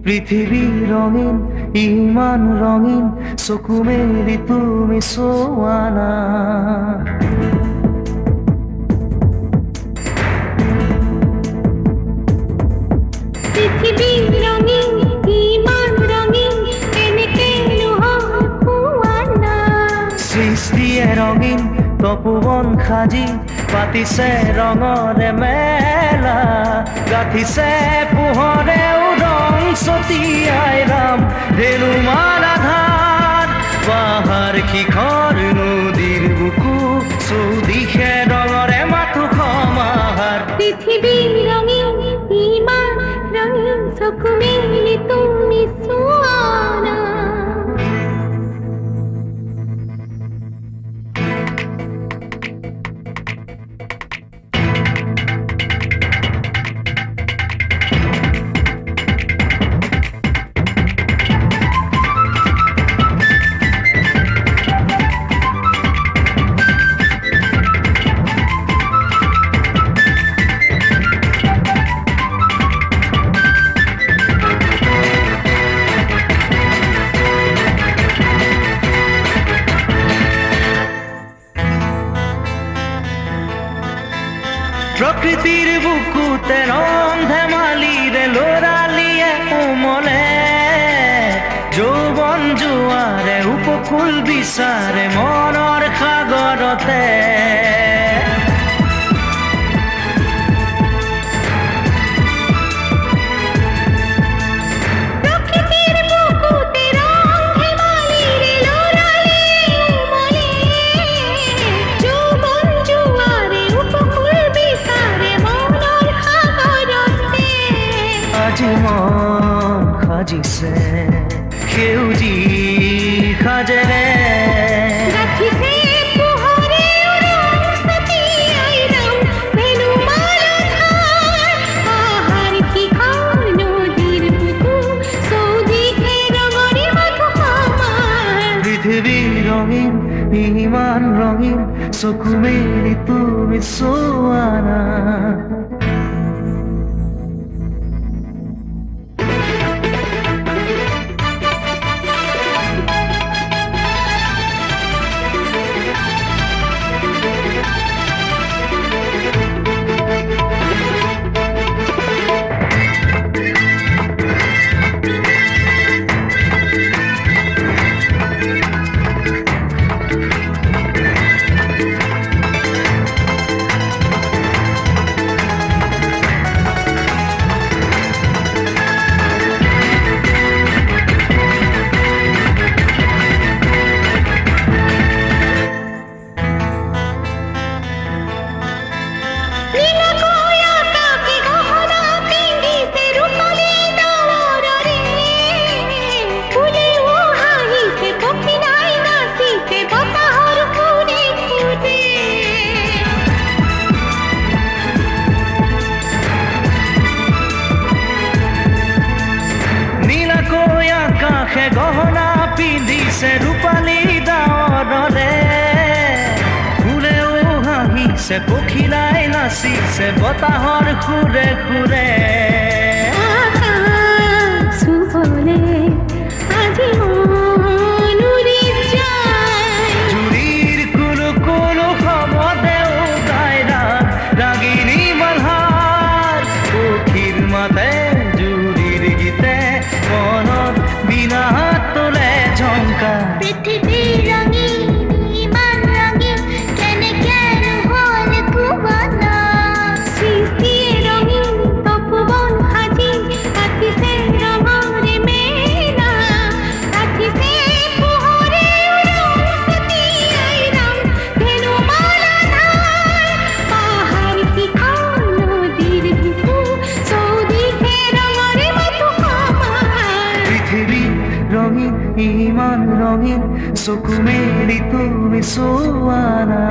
পৃথিবী ৰঙিন, ইমান ৰঙিন, চকু মেলি তুমি চোৱা না। পৃথিবী ৰঙিন, ইমান ৰঙিন, কেনেকেনো হোৱা না। সৃষ্টিয়ে ৰঙিন, তপোবন সাজি পাতিছে ৰঙৰে মেলা, গাঁঠিছে পোহৰেও ৰং ছটিয়াই ৰাম ধেনুমান আধাৰ। পাহাৰ শিখৰ নদীৰ বুকু চৌদিশে ৰঙৰে মাথো সমাহাৰ। পৃথিবী ৰঙিন, ইমান ৰঙিন, চকু মেলি তুমি চোৱা না। প্ৰকৃতিৰ বুকুতে ৰং ধেমালিৰে লড়ালিয়ে উমলে, যৌবন জোয়াৰে উপকূল বিচাৰে মনৰ সাগৰতে। প্ৰকৃতিৰ বুকুতে ৰং ধেমালিৰে লড়ালিয়ে উমলে, যৌবন জোয়াৰে উপকূল বিচাৰে মনৰ সাগৰতে। আজি মন সাজিছে সেউজী সাজেৰে, গাঁঠিছে পোহৰেও ৰং ছটিয়াই ৰাম ধেনুমান আধাৰ। পাহাৰ শিখৰ নদীৰ বুকু চৌদিশে ৰঙৰে মাথো সমাৰ। পৃথিৱী ৰঙিন, ইমান ৰঙিন, চকু মেলি তুমি চোৱা না। নীলকৈ আকাশে গহনা পিন্ধিছে ৰূপালী ডাৱৰেৰে, ফুলেও হাঁহিছে পখিলাই নাচিছে বতাহৰ সুৰে সুৰে। নীলাকৈ আকাশে গহনা পিন্ধিছে ৰূপালী ডাৱৰেৰে, ফুলেও হাঁহিছে পখিলাই নাচিছে বতাহৰ সুৰে সুৰে। আকাশ চুবলে আজি মন উৰি যায়, জুৰিৰ কুলু কুলু শব্দেও গায় ৰাগ ৰাগিনী মালহাৰ। পক্ষীৰ মাতে জুৰিৰ গীতে মনত বিনা তোলে ঝংকাৰ। পৃথিৱী ৰঙিন, ইমান ৰঙিন, কেনেকেনো হ'ল কোৱা না। সৃষ্টিয়ে ৰঙিন, তপোবন সাজি পাতিছে ৰঙৰে মেলা, গাঁঠিছে পোহৰেও ৰং ছটিয়াই ৰাম ধেনুমান আধাৰ। পাহাৰ শিখৰ নদীৰ বুকু চৌদিশে ৰঙৰে মাথো সমাৰ। পৃথিৱী ৰঙিন, ইমান ৰঙিন, চকু মেলি তুমি চোৱা না।